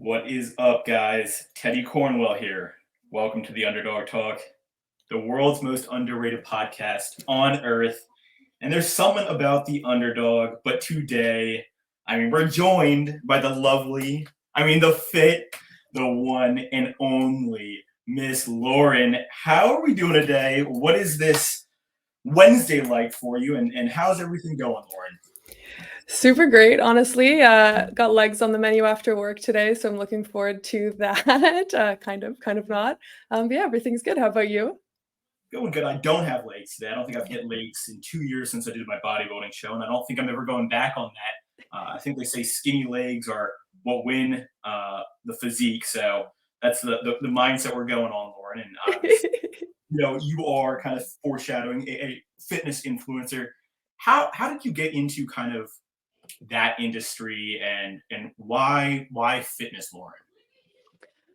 What is up, guys? Teddy Cornwell here. Welcome to the Underdog Talk, the world's most underrated podcast on earth. And there's something about the underdog, but today, we're joined by the lovely, the fit, the one and only Miss Lauren. How are we doing today? What is this Wednesday like for you? And how's everything going, Lauren? Super great, honestly. Got legs on the menu after work today, so I'm looking forward to that. Kind of not. But yeah, everything's good. How about you? Going good. I don't have legs today. I don't think I've hit legs in 2 years since I did my bodybuilding show, and I don't think I'm ever going back on that. I think they say skinny legs are what win the physique, so that's the mindset we're going on, Lauren. And obviously, you are kind of foreshadowing a fitness influencer. How did you get into kind of that industry, and why fitness, Lauren?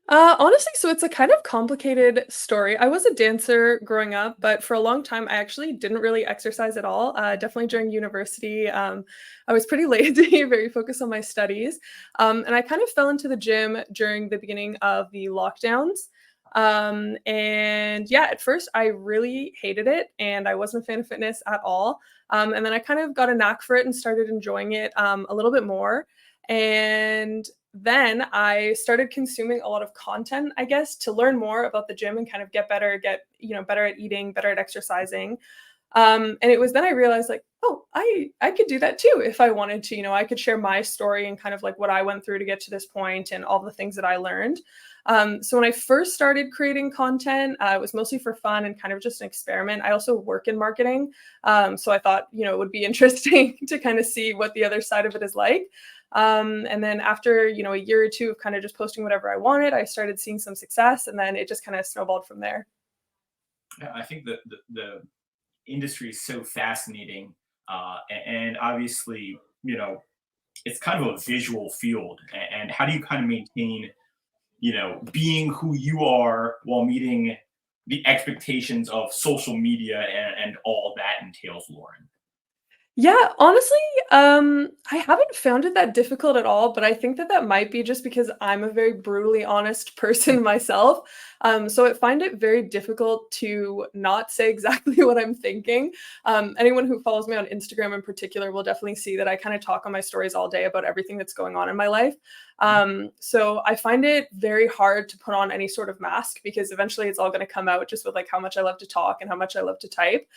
Honestly, so it's a kind of complicated story. I was a dancer growing up, but for a long time, I actually didn't really exercise at all. Definitely during university, I was pretty lazy, very focused on my studies. And I kind of fell into the gym during the beginning of the lockdowns. And yeah, at first I really hated it and I wasn't a fan of fitness at all. And then I kind of got a knack for it and started enjoying it a little bit more. And then I started consuming a lot of content, I guess, to learn more about the gym and kind of get better, better at eating, better at exercising. And it was then I realized like, oh, I could do that too if I wanted to. I could share my story and kind of like what I went through to get to this point and all the things that I learned. So when I first started creating content, it was mostly for fun and kind of just an experiment. I also work in marketing. So I thought, it would be interesting to kind of see what the other side of it is like. And then after, a year or two of kind of just posting whatever I wanted, I started seeing some success and then it just kind of snowballed from there. Yeah, I think that the industry is so fascinating, and obviously, it's kind of a visual field. And how do you kind of maintain, being who you are while meeting the expectations of social media and all that entails, Lauren? Yeah, honestly, I haven't found it that difficult at all, but I think that that might be just because I'm a very brutally honest person myself. So I find it very difficult to not say exactly what I'm thinking. Anyone who follows me on Instagram in particular will definitely see that I kind of talk on my stories all day about everything that's going on in my life. So I find it very hard to put on any sort of mask because eventually it's all going to come out just with like how much I love to talk and how much I love to type.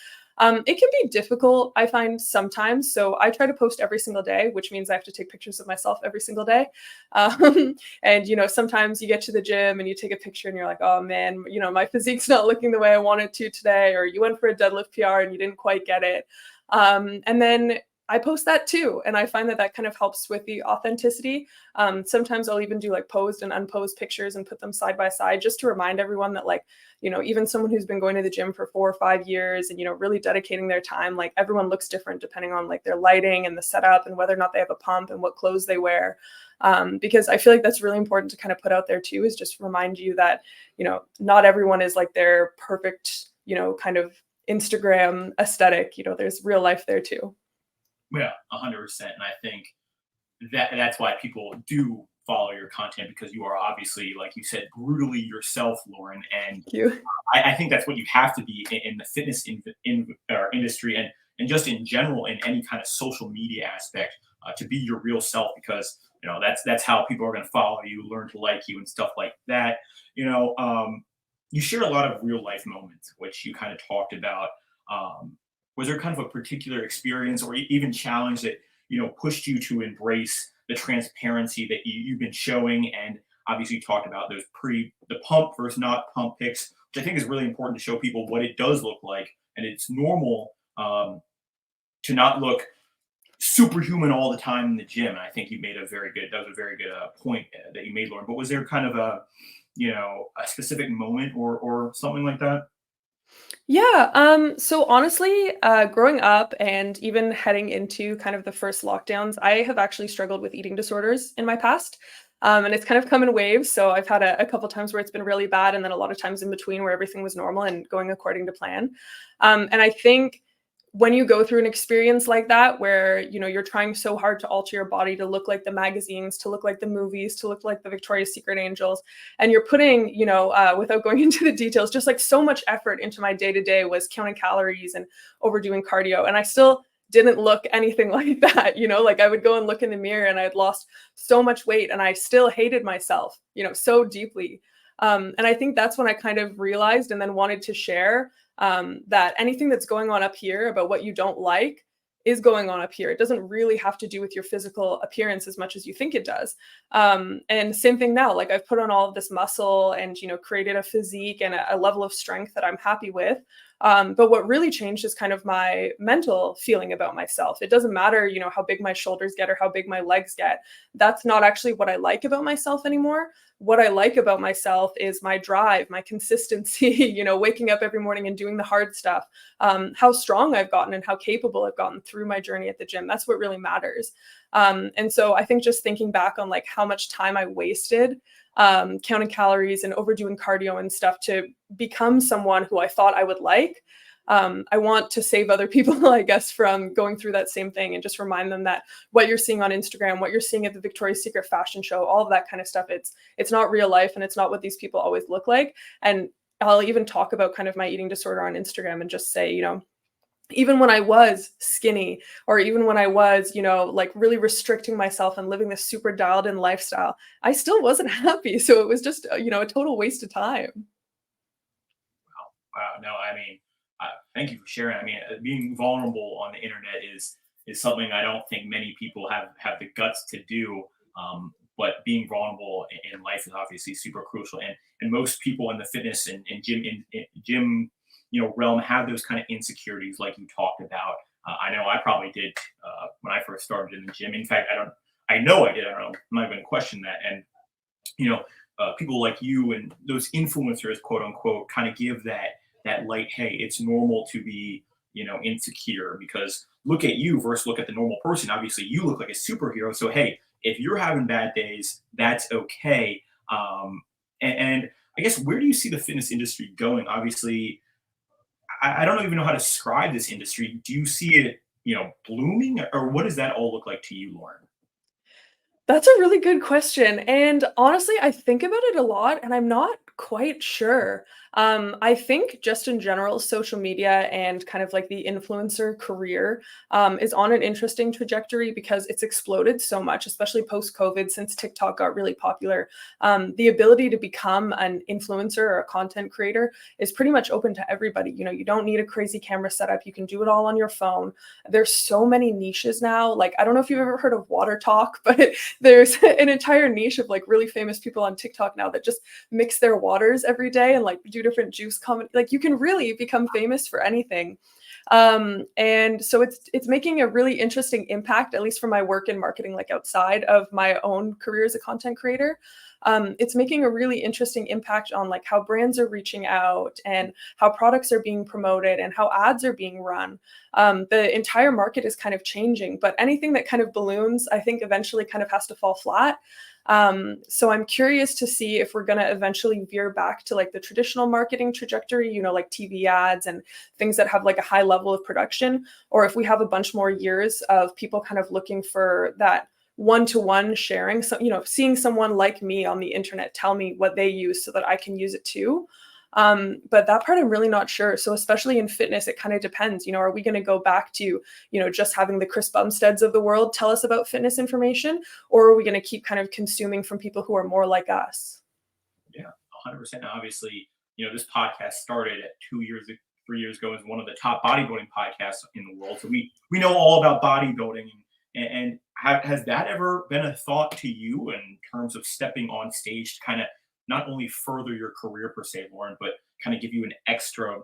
It can be difficult, I find sometimes. So I try to post every single day, which means I have to take pictures of myself every single day. And sometimes you get to the gym and you take a picture and you're like, oh man, my physique's not looking the way I want it to today, or you went for a deadlift PR and you didn't quite get it. And then I post that too. And I find that that kind of helps with the authenticity. Sometimes I'll even do like posed and unposed pictures and put them side by side just to remind everyone that like, even someone who's been going to the gym for 4 or 5 years and, really dedicating their time, like everyone looks different depending on like their lighting and the setup and whether or not they have a pump and what clothes they wear. Because I feel like that's really important to kind of put out there too, is just remind you that, not everyone is like their perfect, kind of Instagram aesthetic, there's real life there too. Yeah, 100%. And I think that's why people do follow your content, because you are obviously, like you said, brutally yourself, Lauren. And Thank you. I think that's what you have to be in the fitness industry, and just in general in any kind of social media aspect, to be your real self, because that's how people are going to follow you, learn to like you, and stuff like that. You know, you share a lot of real life moments, which you kind of talked about. Was there kind of a particular experience or even challenge that pushed you to embrace the transparency that you've been showing? And obviously you talked about the pump versus not pump pics, which I think is really important to show people what it does look like. And it's normal, to not look superhuman all the time in the gym. And I think that was a very good point that you made, Lauren. But was there kind of a specific moment or something like that? Yeah, so honestly, growing up and even heading into kind of the first lockdowns, I have actually struggled with eating disorders in my past. And it's kind of come in waves. So I've had a couple times where it's been really bad, and then a lot of times in between where everything was normal and going according to plan. And I think when you go through an experience like that where, you're trying so hard to alter your body to look like the magazines, to look like the movies, to look like the Victoria's Secret angels, and you're putting, without going into the details, just like so much effort into my day to day was counting calories and overdoing cardio, and I still didn't look anything like that. Like I would go and look in the mirror and I had lost so much weight and I still hated myself, so deeply. And I think that's when I kind of realized and then wanted to share that anything that's going on up here about what you don't like is going on up here. It doesn't really have to do with your physical appearance as much as you think it does. And same thing now, like I've put on all of this muscle and, created a physique and a level of strength that I'm happy with. But what really changed is kind of my mental feeling about myself. It doesn't matter, how big my shoulders get or how big my legs get. That's not actually what I like about myself anymore. What I like about myself is my drive, my consistency, waking up every morning and doing the hard stuff, how strong I've gotten and how capable I've gotten through my journey at the gym. That's what really matters. And so I think just thinking back on like how much time I wasted counting calories and overdoing cardio and stuff to become someone who I thought I would like. I want to save other people, I guess, from going through that same thing and just remind them that what you're seeing on Instagram, what you're seeing at the Victoria's Secret fashion show, all of that kind of stuff, it's not real life and it's not what these people always look like. And I'll even talk about kind of my eating disorder on Instagram and just say, even when I was skinny or even when I was, like really restricting myself and living this super dialed in lifestyle, I still wasn't happy. So it was just, a total waste of time. Wow. No, I mean, thank you for sharing. I mean, being vulnerable on the internet is something I don't think many people have the guts to do. But being vulnerable in life is obviously super crucial. And most people in the fitness and gym realm have those kind of insecurities, like you talked about. I know I probably did when I first started in the gym. In fact, I know I did. I don't know. I'm not going to question that. And people like you and those influencers, quote unquote, kind of give that light. Hey, it's normal to be insecure, because look at you versus look at the normal person. Obviously, you look like a superhero. So hey, if you're having bad days, that's okay. And I guess, where do you see the fitness industry going? Obviously, I don't even know how to describe this industry. Do you see it, blooming, or what does that all look like to you, Lauren? That's a really good question. And honestly, I think about it a lot and I'm not quite sure. I think just in general, social media and kind of like the influencer career is on an interesting trajectory because it's exploded so much, especially post COVID, since TikTok got really popular. The ability to become an influencer or a content creator is pretty much open to everybody. You don't need a crazy camera setup. You can do it all on your phone. There's so many niches now. Like, I don't know if you've ever heard of water talk, but there's an entire niche of like really famous people on TikTok now that just mix their waters every day and like do different juice comment. Like, you can really become famous for anything. And so it's making a really interesting impact, at least for my work in marketing, like outside of my own career as a content creator. It's making a really interesting impact on like how brands are reaching out and how products are being promoted and how ads are being run. The entire market is kind of changing, but anything that kind of balloons, I think eventually kind of has to fall flat. So I'm curious to see if we're going to eventually veer back to like the traditional marketing trajectory, like TV ads and things that have like a high level of production, or if we have a bunch more years of people kind of looking for that one-to-one sharing. So, seeing someone like me on the internet tell me what they use so that I can use it too. But that part I'm really not sure. So especially in fitness, it kind of depends, are we going to go back to, just having the Chris Bumsteads of the world tell us about fitness information, or are we going to keep kind of consuming from people who are more like us? Yeah, 100%. Now, obviously, this podcast started at 2 years, 3 years ago as one of the top bodybuilding podcasts in the world. So we know all about bodybuilding. And has that ever been a thought to you in terms of stepping on stage to kind of not only further your career per se, Lauren, but kind of give you an extra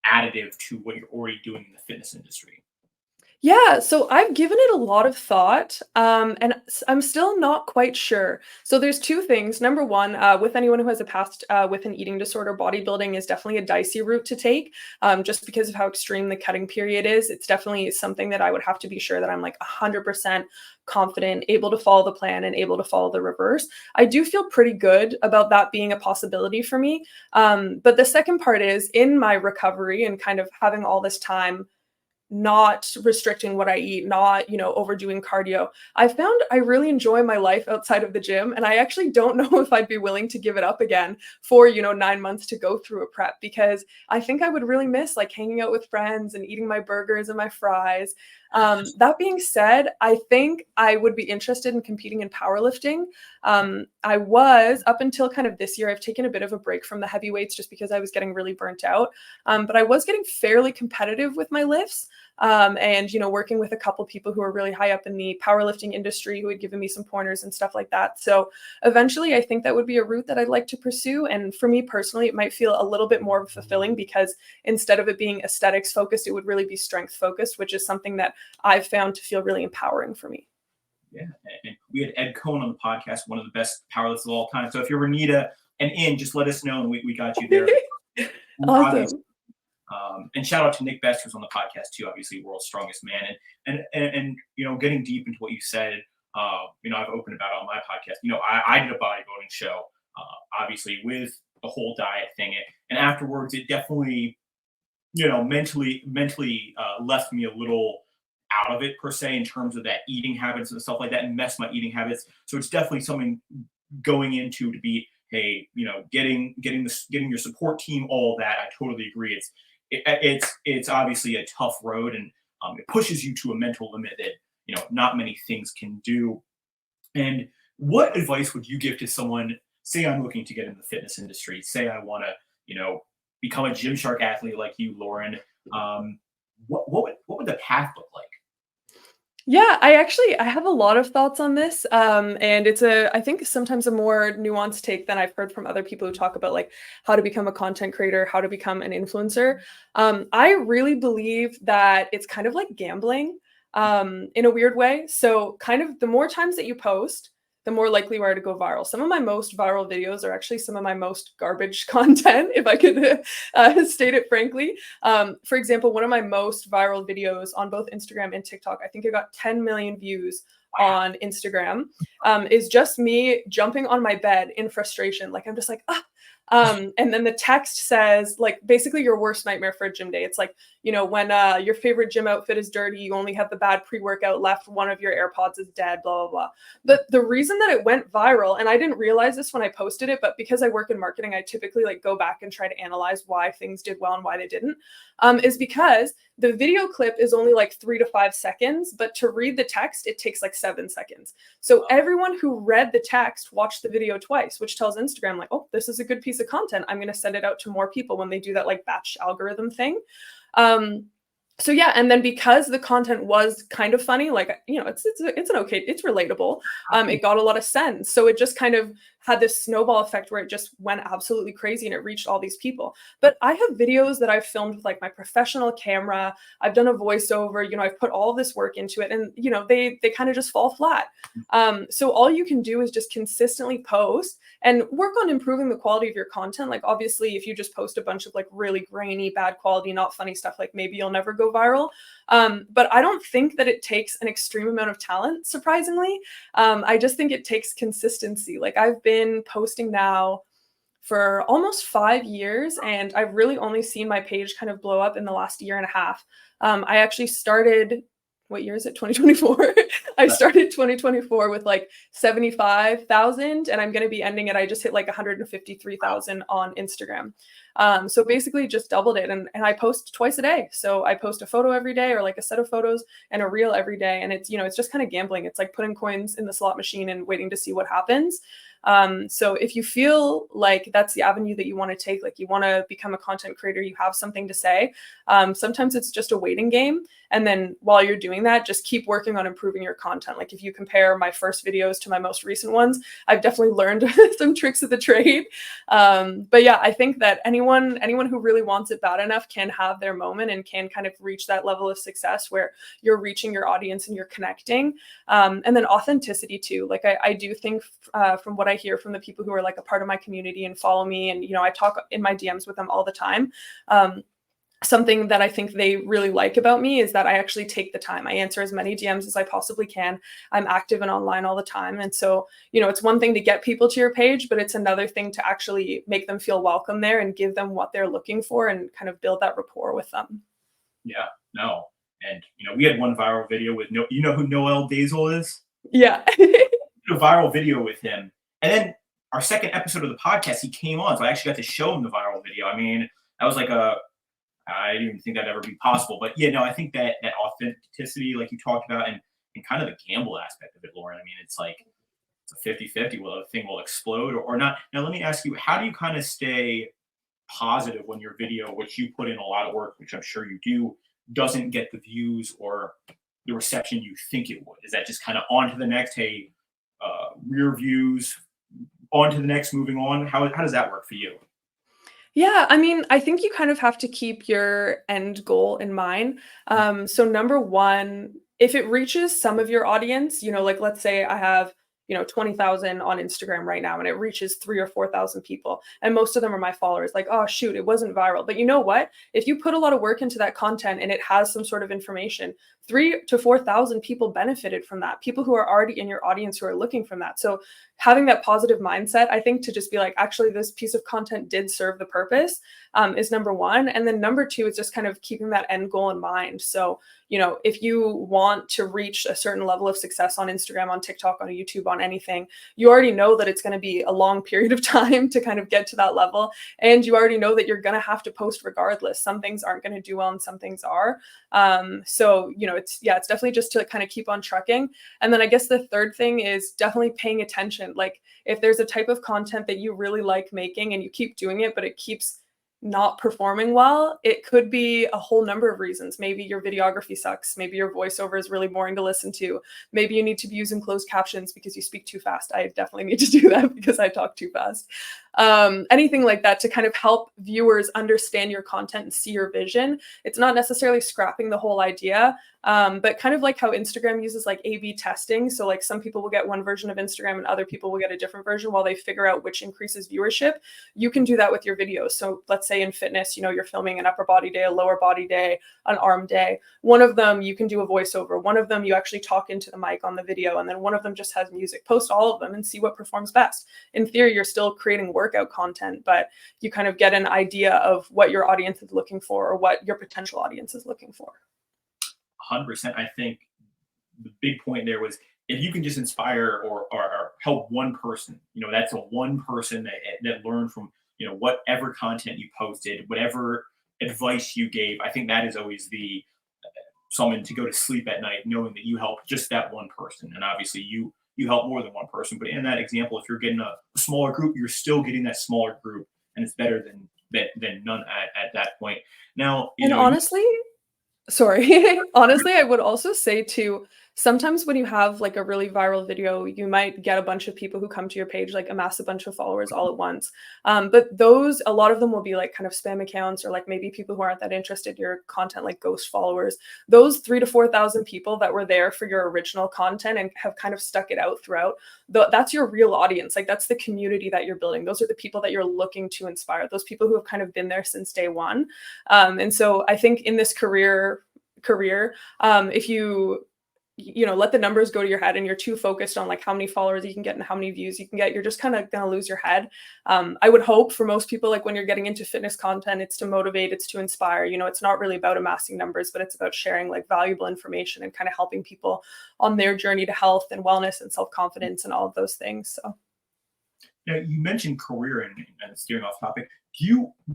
additive to what you're already doing in the fitness industry? Yeah, so I've given it a lot of thought, and I'm still not quite sure. So there's two things. Number one, with anyone who has a past with an eating disorder, bodybuilding is definitely a dicey route to take, just because of how extreme the cutting period is. It's definitely something that I would have to be sure that I'm like 100% confident, able to follow the plan, and able to follow the reverse. I do feel pretty good about that being a possibility for me. But the second part is in my recovery and kind of having all this time not restricting what I eat, not, overdoing cardio. I found I really enjoy my life outside of the gym, and I actually don't know if I'd be willing to give it up again for, 9 months to go through a prep, because I think I would really miss like hanging out with friends and eating my burgers and my fries. That being said, I think I would be interested in competing in powerlifting. I was, up until kind of this year, I've taken a bit of a break from the heavyweights just because I was getting really burnt out. But I was getting fairly competitive with my lifts. And working with a couple people who are really high up in the powerlifting industry who had given me some pointers and stuff like that. So eventually I think that would be a route that I'd like to pursue. And for me personally, it might feel a little bit more fulfilling, because instead of it being aesthetics focused, it would really be strength focused, which is something that I've found to feel really empowering for me. Yeah, and we had Ed Cohen on the podcast, one of the best powerlifters of all time. So if you ever need an in, just let us know, and we got you there. Awesome. And shout out to Nick Best, who's on the podcast too, obviously world's strongest man. And getting deep into what you said, I've opened about it on my podcast. I did a bodybuilding show, obviously with the whole diet thing, and afterwards it definitely, mentally left me a little out of it per se, in terms of that eating habits and stuff like that, and messed my eating habits. So it's definitely something going into to be, hey, getting your support team, all of that. I totally agree. It's obviously a tough road, and it pushes you to a mental limit that not many things can do. And what advice would you give to someone? Say I'm looking to get in the fitness industry. Say I want to become a Gymshark athlete like you, Lauren. What would the path look like? Yeah, I have a lot of thoughts on this. And it's I think sometimes a more nuanced take than I've heard from other people who talk about like how to become a content creator, how to become an influencer. I really believe that it's kind of like gambling, in a weird way. So kind of the more times that you post, the more likely you are to go viral. Some of my most viral videos are actually some of my most garbage content, if I could state it frankly. For example, one of my most viral videos on both Instagram and TikTok, I think it got 10 million views on Instagram, is just me jumping on my bed in frustration. Like I'm just like, ah. And then the text says like basically your worst nightmare for a gym day. It's like, when your favorite gym outfit is dirty, you only have the bad pre-workout left, one of your AirPods is dead, blah, blah, blah. But the reason that it went viral, and I didn't realize this when I posted it, but because I work in marketing, I typically like go back and try to analyze why things did well and why they didn't, is because the video clip is only like 3 to 5 seconds, but to read the text, it takes like 7 seconds. So everyone who read the text watched the video twice, which tells Instagram like, oh, this is a good piece of content. I'm going to send it out to more people when they do that like batch algorithm thing. So yeah, and then because the content was kind of funny, like, it's an okay, it's relatable. It got a lot of sends. So it just kind of had this snowball effect where it just went absolutely crazy and it reached all these people. But I have videos that I've filmed with like my professional camera. I've done a voiceover, I've put all this work into it, and they kind of just fall flat. So all you can do is just consistently post and work on improving the quality of your content. Like obviously if you just post a bunch of like really grainy, bad quality, not funny stuff, like maybe you'll never go viral. But I don't think that it takes an extreme amount of talent, surprisingly. I just think it takes consistency. Like I've been posting now for almost 5 years, and I've really only seen my page kind of blow up in the last year and a half. I actually started, what year is it? 2024. I started 2024 with like 75,000, and I'm going to be ending it. I just hit like 153,000 on Instagram. So basically just doubled it, and I post twice a day. So I post a photo every day, or like a set of photos and a reel every day. And it's, it's just kind of gambling. It's like putting coins in the slot machine and waiting to see what happens. So if you feel like that's the avenue that you want to take, like you want to become a content creator, you have something to say, sometimes it's just a waiting game. And then while you're doing that, just keep working on improving your content. Like if you compare my first videos to my most recent ones, I've definitely learned some tricks of the trade. But yeah, I think that anyone who really wants it bad enough can have their moment and can kind of reach that level of success where you're reaching your audience and you're connecting. And then authenticity too. Like I do think from what I hear from the people who are like a part of my community and follow me, and, I talk in my DMs with them all the time. Something that I think they really like about me is that I actually take the time. I answer as many DMs as I possibly can. I'm active and online all the time. And so, it's one thing to get people to your page, but it's another thing to actually make them feel welcome there and give them what they're looking for and kind of build that rapport with them. Yeah, no. And we had one viral video with no, who Noel Dazel is? Yeah. A viral video with him, and then our second episode of the podcast, he came on, so I actually got to show him the viral video. I mean, that was like I didn't even think that'd ever be possible, but yeah, no, I think that authenticity, like you talked about, and kind of the gamble aspect of it, Lauren. I mean, it's like it's a 50-50. Well, the thing will explode or not. Now, let me ask you, how do you kind of stay positive when your video, which you put in a lot of work, which I'm sure you do, doesn't get the views or the reception you think it would? Is that just kind of on to the next, hey, rear views, on to the next, moving on? How does that work for you? Yeah, I mean, I think you kind of have to keep your end goal in mind. So number one, if it reaches some of your audience, like let's say I have, 20,000 on Instagram right now and it reaches 3 or 4,000 people and most of them are my followers, like, oh shoot, it wasn't viral. But you know what? If you put a lot of work into that content and it has some sort of information, 3 to 4,000 people benefited from that. People who are already in your audience who are looking from that. So having that positive mindset, I think, to just be like, actually, this piece of content did serve the purpose, is number one. And then number two is just kind of keeping that end goal in mind. So, if you want to reach a certain level of success on Instagram, on TikTok, on YouTube, on anything, you already know that it's going to be a long period of time to kind of get to that level. And you already know that you're going to have to post regardless. Some things aren't going to do well and some things are. So, it's definitely just to kind of keep on trucking. And then I guess the third thing is definitely paying attention. Like if there's a type of content that you really like making and you keep doing it, but it keeps not performing well, it could be a whole number of reasons. Maybe your videography sucks. Maybe your voiceover is really boring to listen to. Maybe you need to be using closed captions because you speak too fast. I definitely need to do that because I talk too fast. Anything like that to kind of help viewers understand your content and see your vision. It's not necessarily scrapping the whole idea, but kind of like how Instagram uses like A/B testing. So like some people will get one version of Instagram and other people will get a different version while they figure out which increases viewership. You can do that with your videos. So let's say in fitness, you're filming an upper body day, a lower body day, an arm day. One of them you can do a voiceover. One of them you actually talk into the mic on the video, and then one of them just has music. Post all of them and see what performs best. In theory, you're still creating workout content, but you kind of get an idea of what your audience is looking for or what your potential audience is looking for. 100%. I think the big point there was, if you can just inspire or help one person, that's a one person that learned from, whatever content you posted, whatever advice you gave. I think that is always the someone to go to sleep at night knowing that you helped just that one person. And obviously you help more than one person, but in that example, if you're getting a smaller group, you're still getting that smaller group, and it's better than none at that point. Now, honestly, sorry. Honestly, I would also say too, sometimes when you have like a really viral video, you might get a bunch of people who come to your page, like amass a bunch of followers all at once. But a lot of them will be like kind of spam accounts or like maybe people who aren't that interested in your content, like ghost followers. Those 3 to 4,000 people that were there for your original content and have kind of stuck it out throughout, that's your real audience. Like that's the community that you're building. Those are the people that you're looking to inspire. Those people who have kind of been there since day one. And so I think in this career, if you let the numbers go to your head and you're too focused on like how many followers you can get and how many views you can get, you're just kind of going to lose your head. I would hope for most people, like when you're getting into fitness content, it's to motivate, it's to inspire. It's not really about amassing numbers, but it's about sharing like valuable information and kind of helping people on their journey to health and wellness and self-confidence and all of those things. So now, you mentioned career and steering off topic. Do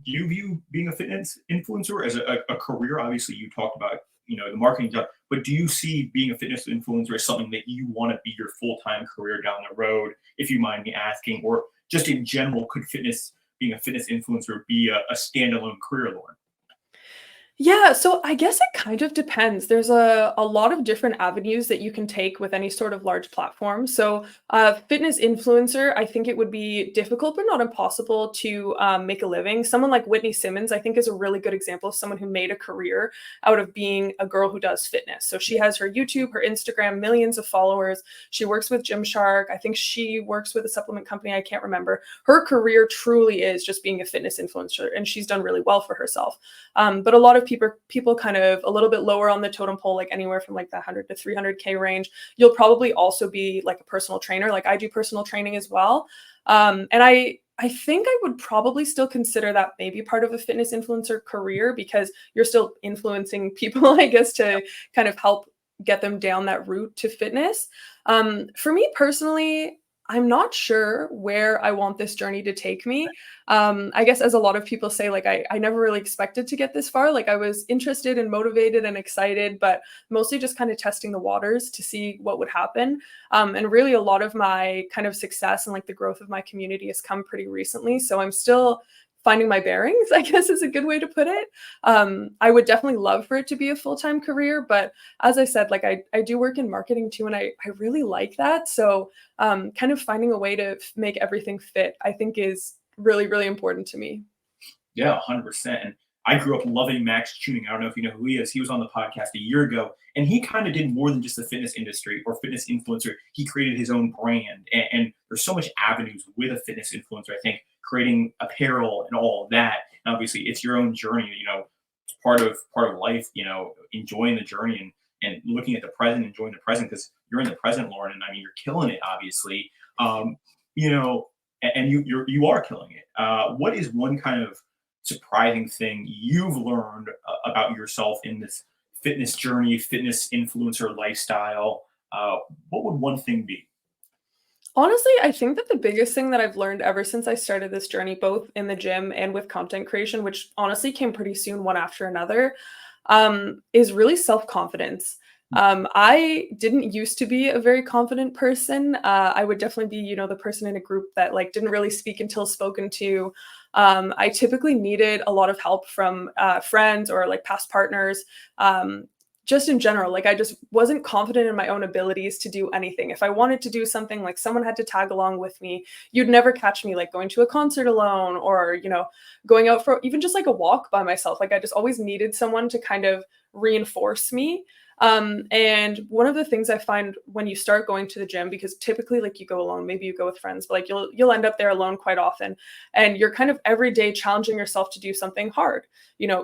you view being a fitness influencer as a career? Obviously, you talked about the marketing job, but do you see being a fitness influencer as something that you want to be your full-time career down the road, if you mind me asking, or just in general, could being a fitness influencer be a standalone career, Lauren? Yeah, so I guess it kind of depends. There's a lot of different avenues that you can take with any sort of large platform. So, fitness influencer, I think it would be difficult, but not impossible to make a living. Someone like Whitney Simmons, I think, is a really good example of someone who made a career out of being a girl who does fitness. So she has her YouTube, her Instagram, millions of followers. She works with Gymshark. I think she works with a supplement company. I can't remember. Her career truly is just being a fitness influencer, and she's done really well for herself. But a lot of people kind of a little bit lower on the totem pole, like anywhere from like the 100 to 300K range. You'll probably also be like a personal trainer. Like I do personal training as well. And I I think I would probably still consider that maybe part of a fitness influencer career because you're still influencing people, I guess, to kind of help get them down that route to fitness. For me personally, I'm not sure where I want this journey to take me. I guess as a lot of people say, like I never really expected to get this far. Like I was interested and motivated and excited, but mostly just kind of testing the waters to see what would happen. And really a lot of my kind of success and like the growth of my community has come pretty recently. So I'm still finding my bearings, I guess is a good way to put it. I would definitely love for it to be a full-time career, but as I said, like I do work in marketing too, and I really like that. So kind of finding a way to make everything fit, I think is really, really important to me. Yeah, 100%. And I grew up loving Max Tuning. I don't know if you know who he is. He was on the podcast a year ago, and he kind of did more than just the fitness industry or fitness influencer. He created his own brand, and there's so much avenues with a fitness influencer. I think creating apparel and all of that. And obviously, it's your own journey. It's part of life. Enjoying the journey and looking at the present, enjoying the present because you're in the present, Lauren. And I mean, you're killing it, obviously. You know, and you are killing it. What is one kind of surprising thing you've learned about yourself in this fitness journey, fitness influencer lifestyle? What would one thing be? Honestly, I think that the biggest thing that I've learned ever since I started this journey, both in the gym and with content creation, which honestly came pretty soon, one after another, is really self-confidence. I didn't used to be a very confident person. I would definitely be, the person in a group that like didn't really speak until spoken to. I typically needed a lot of help from friends or like past partners. Just in general, like I just wasn't confident in my own abilities to do anything. If I wanted to do something, like someone had to tag along with me. You'd never catch me like going to a concert alone or, going out for even just like a walk by myself. Like I just always needed someone to kind of reinforce me. And one of the things I find when you start going to the gym, because typically like you go alone, maybe you go with friends, but like you'll end up there alone quite often. And you're kind of every day challenging yourself to do something hard.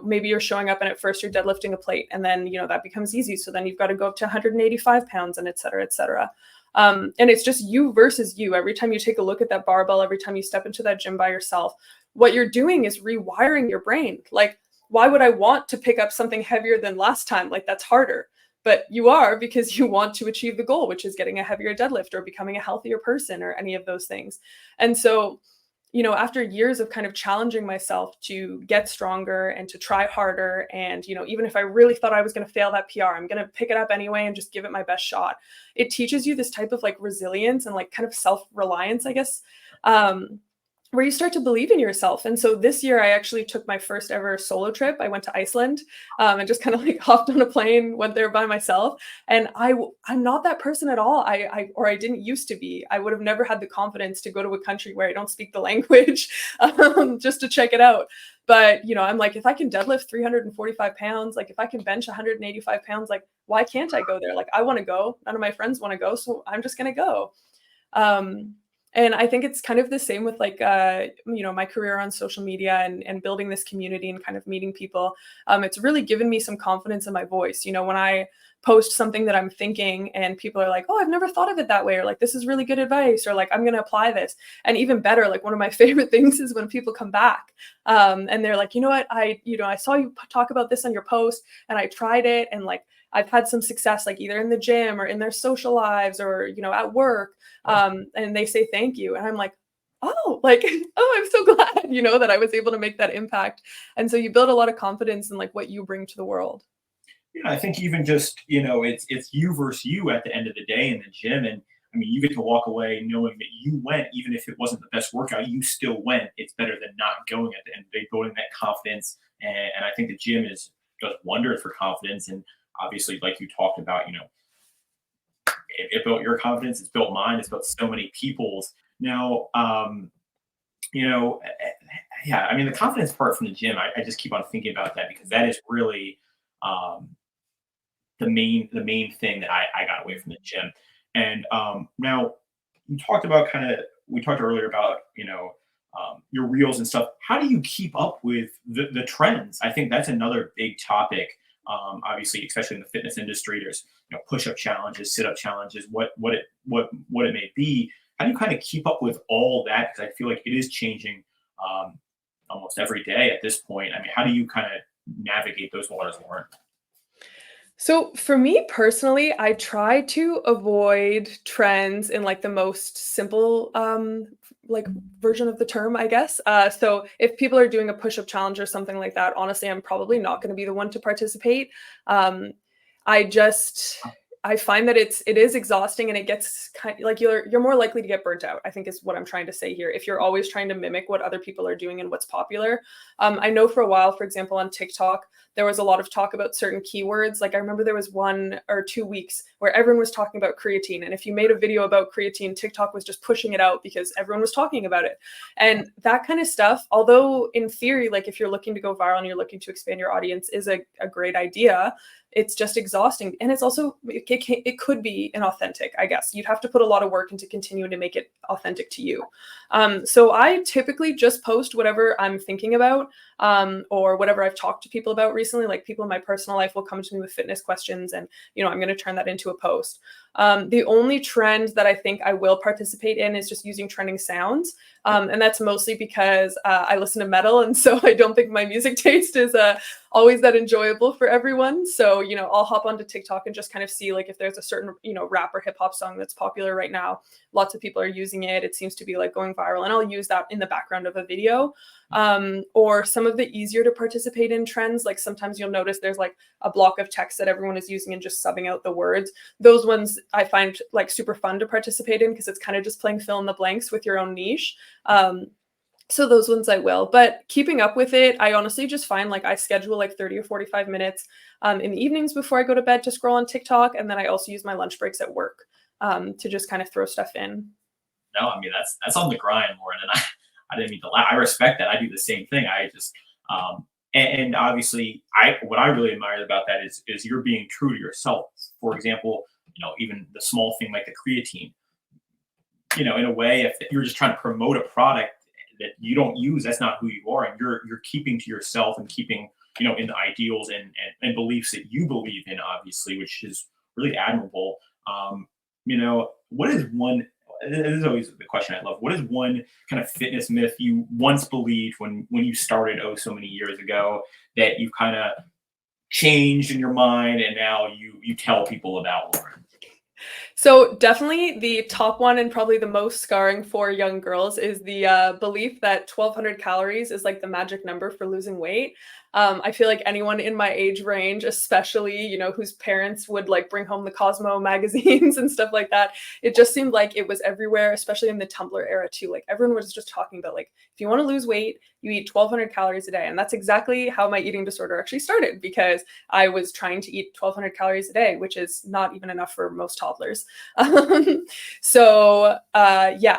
Maybe you're showing up and at first you're deadlifting a plate and then, that becomes easy. So then you've got to go up to 185 pounds and et cetera, et cetera. And it's just you versus you. Every time you take a look at that barbell, every time you step into that gym by yourself, what you're doing is rewiring your brain. Like, why would I want to pick up something heavier than last time? Like that's harder. But you are because you want to achieve the goal, which is getting a heavier deadlift or becoming a healthier person or any of those things. And so, after years of kind of challenging myself to get stronger and to try harder, and, even if I really thought I was going to fail that PR, I'm going to pick it up anyway and just give it my best shot. It teaches you this type of like resilience and like kind of self-reliance, I guess. Where you start to believe in yourself. And so this year I actually took my first ever solo trip. I went to Iceland and just kind of like hopped on a plane, went there by myself. And I'm not that person at all. I didn't used to be. I would have never had the confidence to go to a country where I don't speak the language just to check it out. But, I'm like, if I can deadlift 345 pounds, like if I can bench 185 pounds, like why can't I go there? Like I want to go. None of my friends want to go. So I'm just going to go. And I think it's kind of the same with like, my career on social media and building this community and kind of meeting people. It's really given me some confidence in my voice. When I post something that I'm thinking and people are like, oh, I've never thought of it that way. Or like, this is really good advice. Or like, I'm going to apply this. And even better, like one of my favorite things is when people come back and they're like, you know what, I saw you talk about this on your post and I tried it. And like, I've had some success, like either in the gym or in their social lives or, at work. And they say, thank you. And I'm like, oh, like, oh, I'm so glad, that I was able to make that impact. And so you build a lot of confidence in like what you bring to the world. Yeah, I think even just, it's you versus you at the end of the day in the gym. And I mean, you get to walk away knowing that you went, even if it wasn't the best workout, you still went. It's better than not going at the end of the day, building that confidence. And I think the gym does wonders for confidence. And obviously, like you talked about, it built your confidence, it's built mine, it's built so many people's. Now, yeah, I mean, the confidence part from the gym, I just keep on thinking about that because that is really the main thing that I got away from the gym. And now we talked earlier about, your reels and stuff. How do you keep up with the trends? I think that's another big topic. Obviously, especially in the fitness industry, there's push-up challenges, sit-up challenges, what it may be. how do you kind of keep up with all that? Because I feel like it is changing almost every day at this point. I mean, how do you kind of navigate those waters, Lauren? So for me personally, I try to avoid trends in like the most simple like version of the term, I guess. So if people are doing a push-up challenge or something like that, honestly, I'm probably not going to be the one to participate. Um, I just I find that it is exhausting and it gets kind like you're more likely to get burnt out, I think is what I'm trying to say here. If you're always trying to mimic what other people are doing and what's popular. I know for a while, for example, on TikTok, there was a lot of talk about certain keywords. Like I remember there was 1 or 2 weeks where everyone was talking about creatine. And if you made a video about creatine, TikTok was just pushing it out because everyone was talking about it. And that kind of stuff, although in theory, like if you're looking to go viral and you're looking to expand your audience is a great idea, it's just exhausting. And it's also, it could be inauthentic, I guess. You'd have to put a lot of work into continuing to make it authentic to you. So I typically just post whatever I'm thinking about or whatever I've talked to people about recently. Like people in my personal life will come to me with fitness questions and, I'm going to turn that into a post. The only trend that I think I will participate in is just using trending sounds. And that's mostly because I listen to metal. And so I don't think my music taste is always that enjoyable for everyone. So, I'll hop onto TikTok and just kind of see like if there's a certain, rap or hip hop song that's popular right now. Lots of people are using it. It seems to be like going viral and I'll use that in the background of a video. Or some of the easier to participate in trends, like sometimes you'll notice there's like a block of text that everyone is using and just subbing out the words. Those ones I find like super fun to participate in because it's kind of just playing fill in the blanks with your own niche. So those ones I will, but keeping up with it, I honestly just find like I schedule like 30 or 45 minutes in the evenings before I go to bed to scroll on TikTok. And then I also use my lunch breaks at work to just kind of throw stuff in. No, I mean that's on the grind, Lauren, and I didn't mean to laugh. I respect that. I do the same thing. I just and obviously what I really admire about that is you're being true to yourself. For example, even the small thing like the creatine. In a way, if you're just trying to promote a product that you don't use, that's not who you are, and you're keeping to yourself and keeping in the ideals and beliefs that you believe in, obviously, which is really admirable. What is one? This is always the question I love. What is one kind of fitness myth you once believed when you started so many years ago that you kind of changed in your mind and now you tell people about, Lauren? So definitely the top one and probably the most scarring for young girls is the belief that 1,200 calories is like the magic number for losing weight. I feel like anyone in my age range, especially, whose parents would like bring home the Cosmo magazines and stuff like that, it just seemed like it was everywhere, especially in the Tumblr era too. Like everyone was just talking about like, if you want to lose weight, you eat 1,200 calories a day. And that's exactly how my eating disorder actually started because I was trying to eat 1,200 calories a day, which is not even enough for most toddlers. Yeah.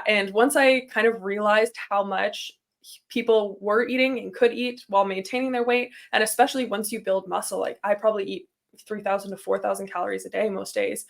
And once I kind of realized how much people were eating and could eat while maintaining their weight, and especially once you build muscle, like I probably eat 3,000 to 4,000 calories a day most days.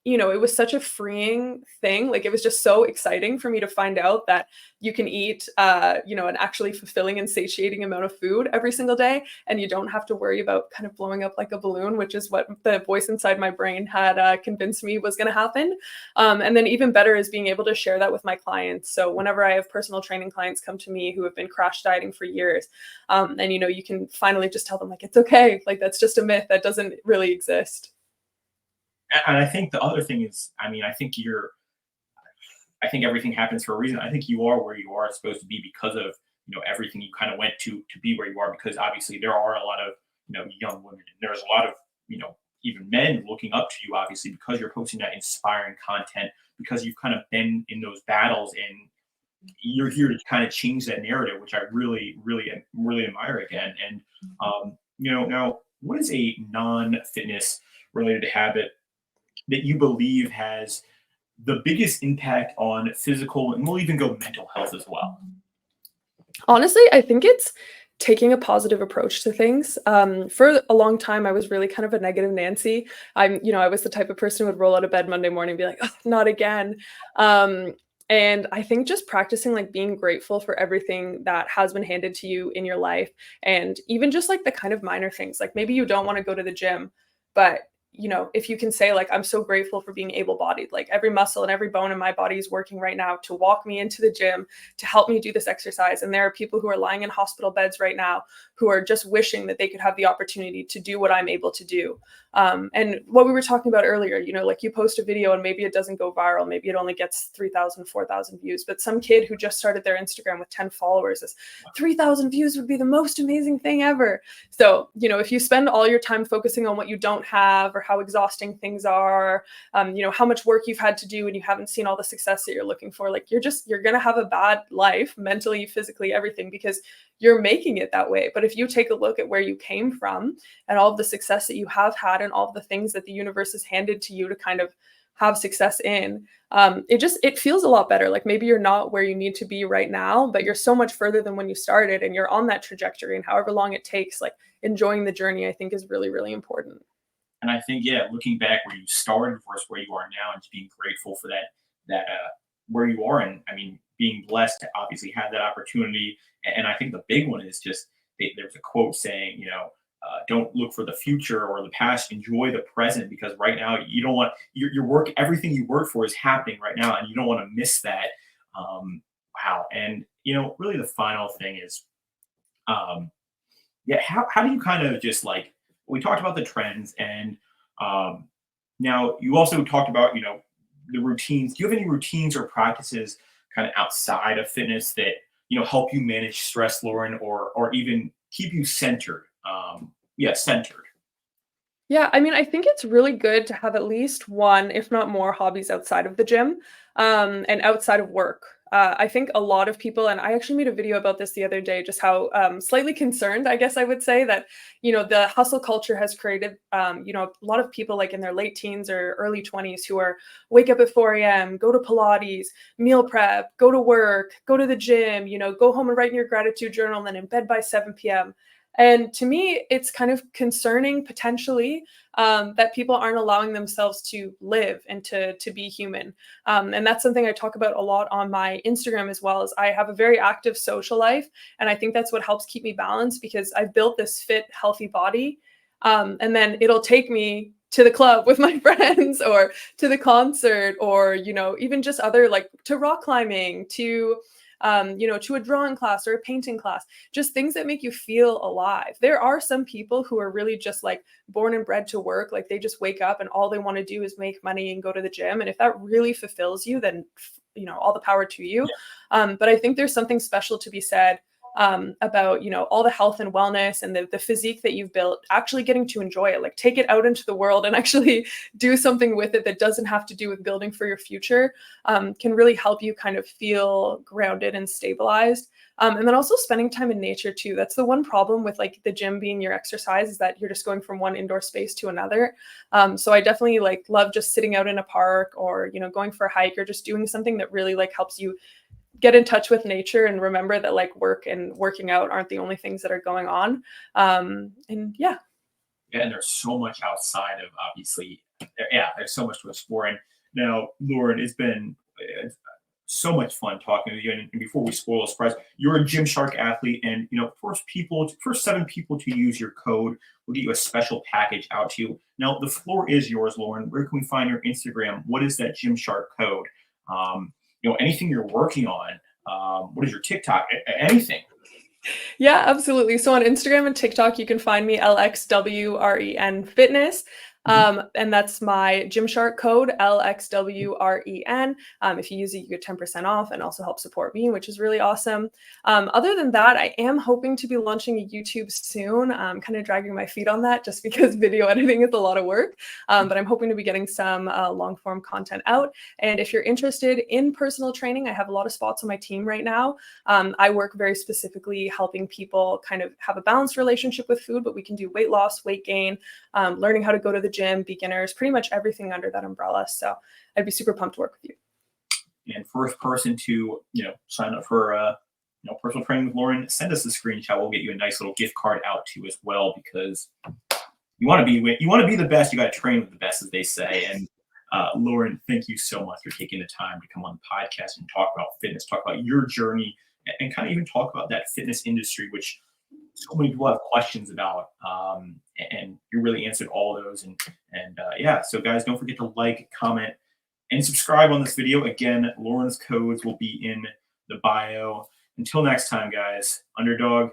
It was such a freeing thing. Like it was just so exciting for me to find out that you can eat, an actually fulfilling and satiating amount of food every single day. And you don't have to worry about kind of blowing up like a balloon, which is what the voice inside my brain had convinced me was going to happen. And then even better is being able to share that with my clients. So whenever I have personal training clients come to me who have been crash dieting for years, and you can finally just tell them like, it's okay. Like that's just a myth that doesn't really exist. And I think the other thing is, I mean, I think everything happens for a reason. I think you are where you are supposed to be because of everything you kind of went to be where you are. Because obviously there are a lot of young women, and there's a lot of even men looking up to you, obviously, because you're posting that inspiring content, because you've kind of been in those battles, and you're here to kind of change that narrative, which I really, really, really admire again. And now what is a non-fitness related habit that you believe has the biggest impact on physical, and we'll even go mental health as well? Honestly, I think it's taking a positive approach to things. For a long time, I was really kind of a negative Nancy. I was the type of person who would roll out of bed Monday morning and be like, "Ugh, not again." And I think just practicing like being grateful for everything that has been handed to you in your life, and even just like the kind of minor things, like maybe you don't want to go to the gym, but if you can say like, I'm so grateful for being able-bodied, like every muscle and every bone in my body is working right now to walk me into the gym, to help me do this exercise. And there are people who are lying in hospital beds right now who are just wishing that they could have the opportunity to do what I'm able to do. And what we were talking about earlier, like you post a video and maybe it doesn't go viral, maybe it only gets 3,000, 4,000 views, but some kid who just started their Instagram with 10 followers is 3,000 views would be the most amazing thing ever. So, if you spend all your time focusing on what you don't have or how exhausting things are, how much work you've had to do and you haven't seen all the success that you're looking for, like you're going to have a bad life, mentally, physically, everything, because you're making it that way. But if you take a look at where you came from and all of the success that you have had and all of the things that the universe has handed to you to kind of have success in, it feels a lot better. Like maybe you're not where you need to be right now, but you're so much further than when you started and you're on that trajectory, and however long it takes, like enjoying the journey, I think is really, really important. And I think, yeah, looking back where you started versus where you are now, and just being grateful for that where you are, and I mean, being blessed to obviously have that opportunity. And I think the big one is just there's a quote saying, don't look for the future or the past, enjoy the present, because right now you don't want your work, everything you work for is happening right now, and you don't want to miss that. Wow. And really the final thing is, yeah, how do you kind of just like, we talked about the trends, and now you also talked about the routines. Do you have any routines or practices kind of outside of fitness that help you manage stress, Lauren, or even keep you centered? Yeah, centered. Yeah, I mean, I think it's really good to have at least one, if not more, hobbies outside of the gym, and outside of work. I think a lot of people, and I actually made a video about this the other day, just how slightly concerned, I guess I would say, that the hustle culture has created a lot of people like in their late teens or early 20s who are wake up at 4 a.m., go to Pilates, meal prep, go to work, go to the gym, go home and write in your gratitude journal, and then in bed by 7 p.m. And to me, it's kind of concerning potentially that people aren't allowing themselves to live and to be human. And that's something I talk about a lot on my Instagram as well. As I have a very active social life, and I think that's what helps keep me balanced, because I've built this fit, healthy body, and then it'll take me to the club with my friends, or to the concert, or even just other, like to rock climbing, to a drawing class or a painting class, just things that make you feel alive. There are some people who are really just like born and bred to work. Like they just wake up and all they want to do is make money and go to the gym. And if that really fulfills you, then, all the power to you. But I think there's something special to be said about all the health and wellness and the physique that you've built, actually getting to enjoy it, like take it out into the world and actually do something with it that doesn't have to do with building for your future, can really help you kind of feel grounded and stabilized. And then also spending time in nature too. That's the one problem with like the gym being your exercise, is that you're just going from one indoor space to another. So I definitely like love just sitting out in a park, or going for a hike, or just doing something that really like helps you get in touch with nature and remember that like work and working out aren't the only things that are going on. And yeah. Yeah, and there's so much outside of, obviously, yeah, there's so much to explore. And now, Lauren, it's been so much fun talking to you. And before we spoil a surprise, you're a Gymshark athlete, and first 7 people to use your code will get you a special package out to you. Now, the floor is yours, Lauren. Where can we find your Instagram? What is that Gymshark code? Anything you're working on. What is your TikTok? Anything. Yeah, absolutely. So on Instagram and TikTok, you can find me LXWREN Fitness. And that's my Gymshark code, LXWREN. If you use it, you get 10% off and also help support me, which is really awesome. Other than that, I am hoping to be launching a YouTube soon. I'm kind of dragging my feet on that just because video editing is a lot of work. But I'm hoping to be getting some long form content out. And if you're interested in personal training, I have a lot of spots on my team right now. I work very specifically helping people kind of have a balanced relationship with food, but we can do weight loss, weight gain, learning how to go to the gym, beginners, pretty much everything under that umbrella. So I'd be super pumped to work with you. And first person to sign up for personal training with Lauren, send us a screenshot. We'll get you a nice little gift card out too as well, because you want to be the best. You got to train with the best, as they say. And Lauren, thank you so much for taking the time to come on the podcast and talk about fitness, talk about your journey, and kind of even talk about that fitness industry, which so many people have questions about. And you really answered all those. And yeah, so guys, don't forget to like, comment, and subscribe on this video. Again, Lauren's codes will be in the bio. Until next time, guys, Underdog